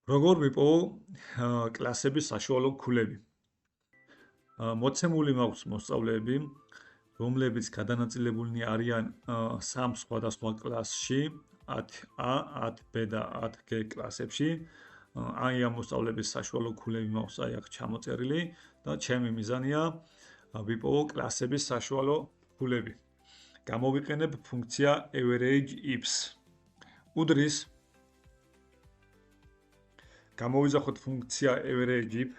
როგორ ვიპოვო კლასების საშუალო ქულები? მოცემული მაქვს მოსწავლეები, რომლებიც გადანაწილებულნი არიან 3 სხვადასხვა კლასში, 10A, 10B და 10G კლასებში. აი ამ მოსწავლეების საშუალო ქულები მაქვს აი აქ ჩამოწერილი და ჩემი მიზანია ვიპოვო კლასების საშუალო ქულები. გამოვიყენებ ფუნქცია average ifs. უდრის გამოვიძახოთ ფუნქცია average if.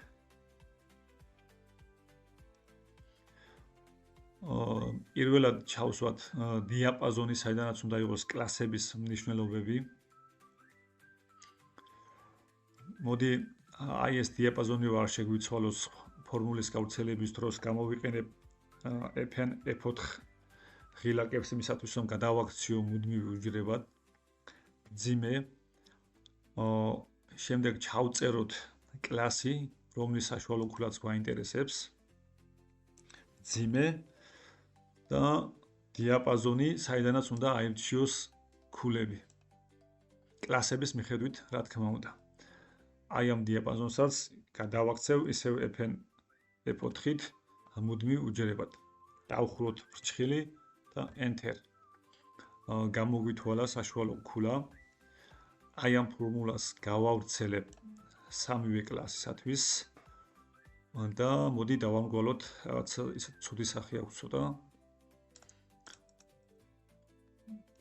პირველად ჩავსვათ დიაპაზონი, საიდანაც უნდა იყოს კლასების მნიშვნელობები. მოდი აი ეს დიაპაზონი ვარ შეგვიცვალოს ფორმულის გავრცელების დროს, გამოვიყენებ fn f4 ღილაკებს იმისათვის, რომ გადავაქციო მუდმივ უჯრედად. მძიმე შემდეგ ჩავწეროთ კლასი, რომლის საშუალო ქულაც გვაინტერესებს. მძიმე და დიაპაზონი, საიდანაც უნდა აირჩიოს ქულები. კლასების მიხედვით, რა თქმა უნდა. აი ამ დიაპაზონსაც გადავაქცევ ისევ fn f4-ით მუდმივ უჯრედად. დავხროთ ფრჩხილი და enter. გამოგვითვალა საშუალო ქულა. აი ამ ფორმულას გავავრცელებ სამივე კლასისათვის და მოდი დავამგვალოთ რაღაც ისეთ ცუდი სახე აქვს ცოტა.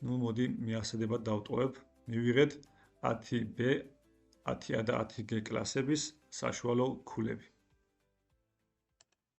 მოდი მიასადებად დავტოვებ. მივიღეთ 10B, 10A და 10G კლასების საშუალო ქულები.